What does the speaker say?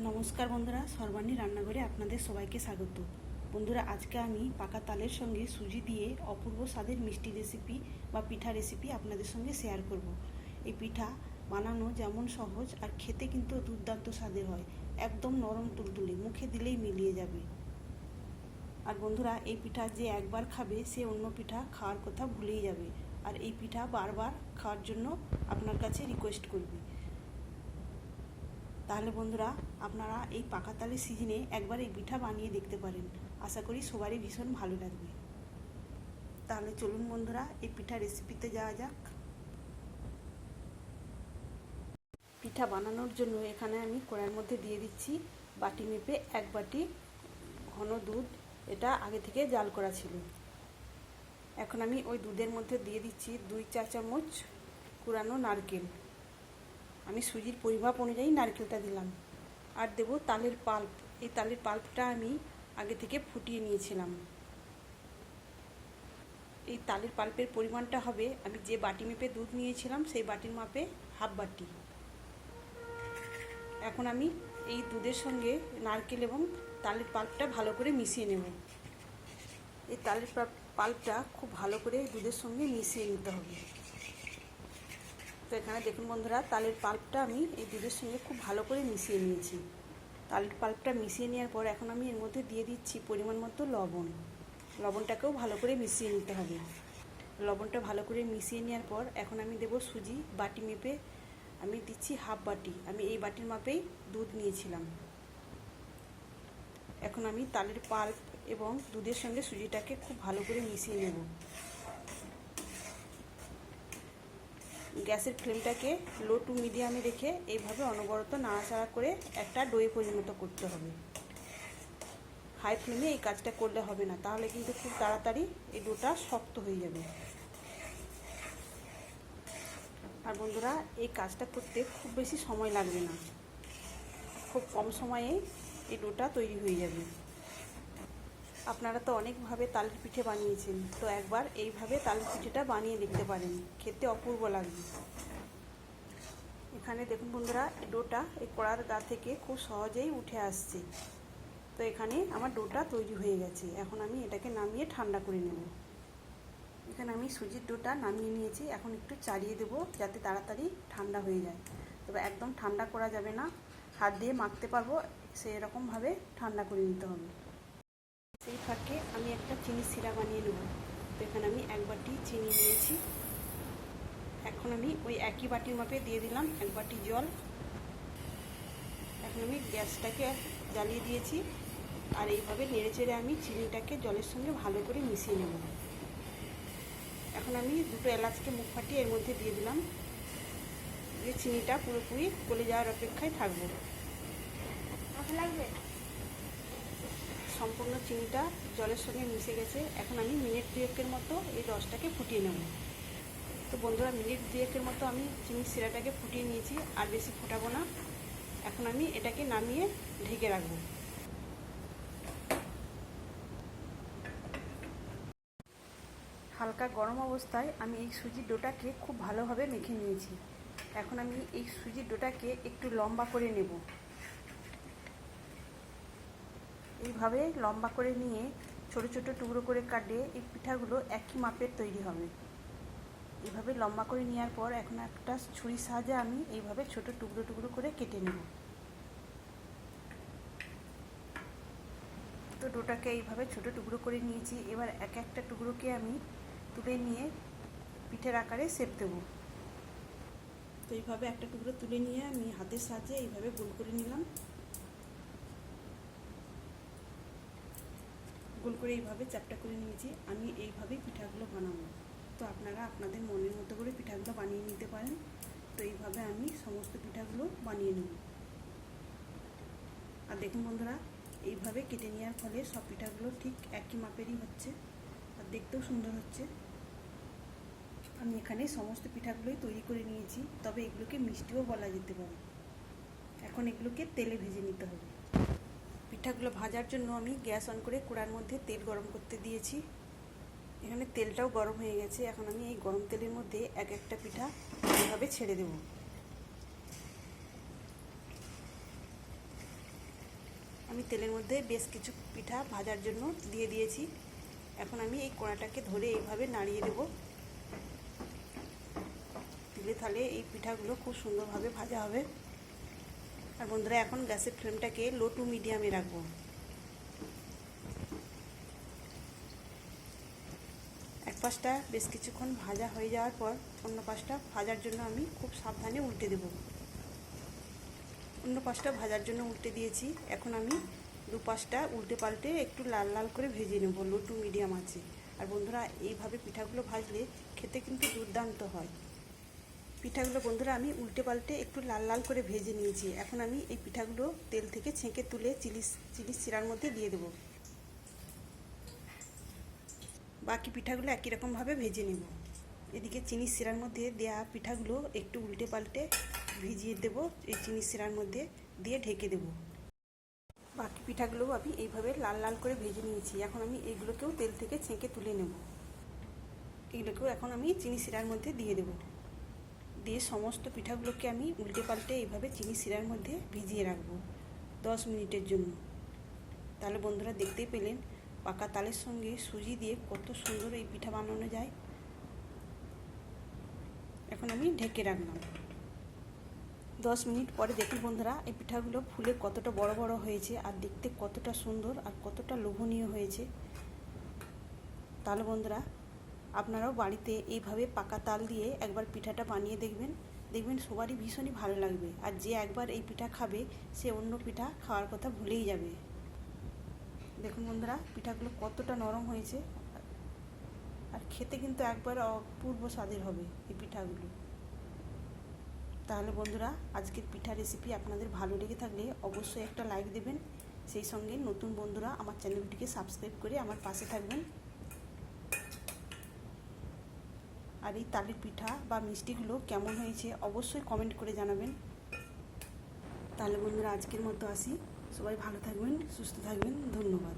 নমস্কার বন্ধুরা, সর্বাণী রান্নাঘরে আপনাদের সবাইকে স্বাগত। বন্ধুরা, আজকে আমি পাকা তালের সঙ্গে সুজি দিয়ে অপূর্ব স্বাদের মিষ্টি রেসিপি বা পিঠা রেসিপি আপনাদের সঙ্গে শেয়ার করব। এই পিঠা বানানো যেমন সহজ আর খেতে কিন্তু দুর্দান্ত স্বাদের হয়। একদম নরম তুলতুলে, মুখে দিলেই মিলিয়ে যাবে। আর বন্ধুরা, এই পিঠা যে একবার খাবে সে অন্য পিঠা খাওয়ার কথা ভুলেই যাবে, আর এই পিঠা বারবার খাওয়ার জন্য আপনার কাছে রিকোয়েস্ট করবে। তাহলে বন্ধুরা, আপনারা এই পাকা তালের সিজনে একবার এই পিঠা বানিয়ে দেখতে পারেন। আশা করি সবারই ভীষণ ভালো লাগবে। তাহলে চলুন বন্ধুরা, এই পিঠা রেসিপিতে যাওয়া যাক। পিঠা বানানোর জন্য এখানে আমি কড়াইয়ের মধ্যে দিয়ে দিচ্ছি বাটি মেপে 1 বাটি ঘন দুধ। এটা আগে থেকে জাল করা ছিল। এখন আমি ওই দুধের মধ্যে দিয়ে দিচ্ছি 2 চা চামচ কুড়ানো নারকেল। আমি সুজির পরিমাপ অনুযায়ী নারকেলটা দিলাম। আর দেব তালের পাল্প। এই তালের পাল্পটা আমি আগে থেকে ফুটিয়ে নিয়েছিলাম। এই তালের পাল্পের পরিমাণটা হবে, আমি যে বাটি মেপে দুধ নিয়েছিলাম সেই বাটির মাপে হাফ বাটি। এখন আমি এই দুধের সঙ্গে নারকেল এবং তালের পাল্পটা ভালো করে মিশিয়ে নেব। এই তালের পাল্পটা খুব ভালো করে দুধের সঙ্গে মিশিয়ে নিতে হবে। তো এখানে দেখুন বন্ধুরা, তালের পাল্পটা আমি এই দুধের সঙ্গে খুব ভালো করে মিশিয়ে নিয়েছি। তালের পাল্পটা মিশিয়ে নেওয়ার পর এখন আমি এর মধ্যে দিয়ে দিচ্ছি পরিমাণ মতো লবণ। লবণটাকেও ভালো করে মিশিয়ে নিতে হবে। লবণটা ভালো করে মিশিয়ে নেওয়ার পর এখন আমি দেব সুজি। বাটি মেপে আমি দিচ্ছি হাফ বাটি। আমি এই বাটির মাপেই দুধ নিয়েছিলাম। এখন আমি তালের পাল্প এবং দুধের সঙ্গে সুজিটাকে খুব ভালো করে মিশিয়ে নেব। গ্যাসের ফ্লেমটাকে লো টু মিডিয়ামে রেখে এইভাবে অনবরত নাড়াচাড়া করে একটা ডোয়ে পরিণত করতে হবে। হাই ফ্লেমে এই কাজটা করলে হবে না, তাহলে কিন্তু খুব তাড়াতাড়ি এই ডোটা শক্ত হয়ে যাবে। আর বন্ধুরা, এই কাজটা করতে খুব বেশি সময় লাগবে না, খুব কম সময়ে এই ডোটা তৈরি হয়ে যাবে। আপনারা তো অনেকভাবে তালের পিঠে বানিয়েছেন, তো একবার এইভাবে তালের পিঠেটা বানিয়ে দেখতে পারেন, খেতে অপূর্ব লাগবে। এখানে দেখুন বন্ধুরা, এই ডোটা এই কড়ার গা থেকে খুব সহজেই উঠে আসছে। তো এখানে আমার ডোটা তৈরি হয়ে গেছে। এখন আমি এটাকে নামিয়ে ঠান্ডা করে নেব। এখানে আমি সুজির ডোটা নামিয়ে নিয়েছি। এখন একটু চালিয়ে দেবো যাতে তাড়াতাড়ি ঠান্ডা হয়ে যায়। তবে একদম ঠান্ডা করা যাবে না, হাত দিয়ে মাখতে পারবো সেরকমভাবে ঠান্ডা করে নিতে হবে। সেই ফাঁকে আমি একটা চিনির সিরা বানিয়ে নেব। তো এখানে আমি 1 বাটি চিনি নিয়েছি। এখন আমি ওই একই বাটির মাপে দিয়ে দিলাম 1 বাটি জল। এখন আমি গ্যাসটাকে জ্বালিয়ে দিয়েছি, আর এইভাবে নেড়ে চেড়ে আমি চিনিটাকে জলের সঙ্গে ভালো করে মিশিয়ে নেব। এখন আমি 2টো এলাচকে মুখ ফাটিয়ে এর মধ্যে দিয়ে দিলাম। যে চিনিটা পুরোপুরি গলে যাওয়ার অপেক্ষায় থাকবো। সম্পূর্ণ চিনিটা জলের সঙ্গে মিশে গেছে। এখন আমি মিনিট 2 মতো এই রসটাকে ফুটিয়ে নেব। তো বন্ধুরা, মিনিট 2 মতো আমি চিনির সিরাটাকে ফুটিয়ে নিয়েছি, আর বেশি ফোটাবো না। এখন আমি এটাকে নামিয়ে ঢেকে রাখবো। হালকা গরম অবস্থায় আমি এই সুজির ডোটাকে খুব ভালোভাবে মেখে নিয়েছি। এখন আমি এই সুজির ডোটাকে একটু লম্বা করে নেব। এইভাবে লম্বা করে নিয়ে ছোট ছোট টুকরো করে কাটলে এই পিঠাগুলো একই মাপের তৈরি হবে। এইভাবে লম্বা করে নেওয়ার পর এখন একটা ছুরির সাহায্যে আমি এইভাবে ছোট টুকরো টুকরো করে কেটে নেব। তো ডোটাকে এইভাবে ছোট টুকরো করে নিয়েছি। এবার এক একটা টুকরোকে আমি তুলে নিয়ে পিঠের আকারে শেপ দেবো। তো এইভাবে একটা টুকরো তুলে নিয়ে আমি হাতের সাহায্যে এইভাবে গোল করে নিলাম। গোল করে এইভাবে চ্যাপটা করে নিয়েছি। আমি এইভাবেই পিঠাগুলো বানাবো। তো আপনারা আপনাদের মনের মতো করে পিঠাগুলো বানিয়ে নিতে পারেন। তো এইভাবে আমি সমস্ত পিঠাগুলো বানিয়ে নেব। আর দেখুন বন্ধুরা, এইভাবে কেটে নেওয়ার ফলে সব পিঠাগুলো ঠিক একই মাপেরই হচ্ছে, আর দেখতেও সুন্দর হচ্ছে। আমি এখানে সমস্ত পিঠাগুলোই তৈরি করে নিয়েছি, তবে এগুলোকে মিষ্টিও বলা যেতে পারে। এখন এগুলোকে তেলে ভেজে নিতে হবে। পিঠাগুলো ভাজার জন্য আমি গ্যাস অন করে কড়ার মধ্যে তেল গরম করতে দিয়েছি। এখানে তেলটাও গরম হয়ে গেছে। এখন আমি এই গরম তেলের মধ্যে এক একটা পিঠা এইভাবে ছেড়ে দেব। আমি তেলের মধ্যে বেশ কিছু পিঠা ভাজার জন্য দিয়ে দিয়েছি। এখন আমি এই কড়াটাকে ধরে এইভাবে নাড়িয়ে দেব, দিলে তাহলে এই পিঠাগুলো খুব সুন্দরভাবে ভাজা হবে। আর বন্ধুরা এখন গ্যাসের ফ্লেমটাকে লো টু মিডিয়ামে রাখবো। এক পাশটা বেশ কিছুক্ষণ ভাজা হয়ে যাওয়ার পর অন্য পাশটা ভাজার জন্য আমি খুব সাবধানে উল্টে দেব। অন্য পাশটা ভাজার জন্য উল্টে দিয়েছি। এখন আমি দু পাশটা উল্টে পাল্টে একটু লাল লাল করে ভেজে নেব লো টু মিডিয়াম আছে। আর বন্ধুরা এইভাবে পিঠাগুলো ভাজলে খেতে কিন্তু দুর্দান্ত হয়। পিঠাগুলো বন্ধুরা আমি উল্টে পাল্টে একটু লাল লাল করে ভেজে নিয়েছি। এখন আমি এই পিঠাগুলো তেল থেকে ছেঁকে তুলে চিলি শিরার মধ্যে দিয়ে দেব। বাকি পিঠাগুলো একই রকমভাবে ভেজে নেব। এদিকে চিনি শিরার মধ্যে দেয়া পিঠাগুলো একটু উল্টে পাল্টে ভিজিয়ে দেব, এই চিনি শিরার মধ্যে দিয়ে ঢেকে দেব। বাকি পিঠাগুলো আমি এইভাবে লাল লাল করে ভেজে নিয়েছি। এখন আমি এইগুলোকেও তেল থেকে ছেঁকে তুলে নেব। এগুলোকেও এখন আমি চিনি শিরার মধ্যে দিয়ে দেব। দিয়ে সমস্ত পিঠাগুলোকে আমি উল্টে পাল্টে এইভাবে চিনি শিরার মধ্যে ভিজিয়ে রাখবো 10 মিনিটের জন্য। তাহলে বন্ধুরা দেখতেই পেলেন পাকা তালের সঙ্গে সুজি দিয়ে কত সুন্দর এই পিঠা বানানো যায়। এখন আমি ঢেকে রাখলাম। 10 মিনিট পরে দেখুন বন্ধুরা এই পিঠাগুলো ফুলে কতটা বড় বড় হয়েছে আর দেখতে কতটা সুন্দর আর কতটা লোভনীয় হয়েছে। তাহলে বন্ধুরা আপনারাও বাড়িতে এইভাবে পাকা তাল দিয়ে একবার পিঠাটা বানিয়ে দেখবেন, দেখবেন সবারই ভীষণই ভালো লাগবে। আর যে একবার এই পিঠা খাবে সে অন্য পিঠা খাওয়ার কথা ভুলেই যাবে। দেখুন বন্ধুরা পিঠাগুলো কতটা নরম হয়েছে আর খেতে কিন্তু একবার অপূর্ব স্বাদের হবে এই পিঠাগুলো। তাহলে বন্ধুরা আজকের পিঠা রেসিপি আপনাদের ভালো লেগে থাকলে অবশ্যই একটা লাইক দেবেন। সেই সঙ্গে নতুন বন্ধুরা আমার চ্যানেলটিকে সাবস্ক্রাইব করে আমার পাশে থাকবেন। আর এই তালের পিঠা বা মিষ্টিগুলো কেমন হয়েছে অবশ্যই কমেন্ট করে জানাবেন। তাহলে বন্ধুরা আজকের মতো আসি। সবাই ভালো থাকবেন, সুস্থ থাকবেন। ধন্যবাদ।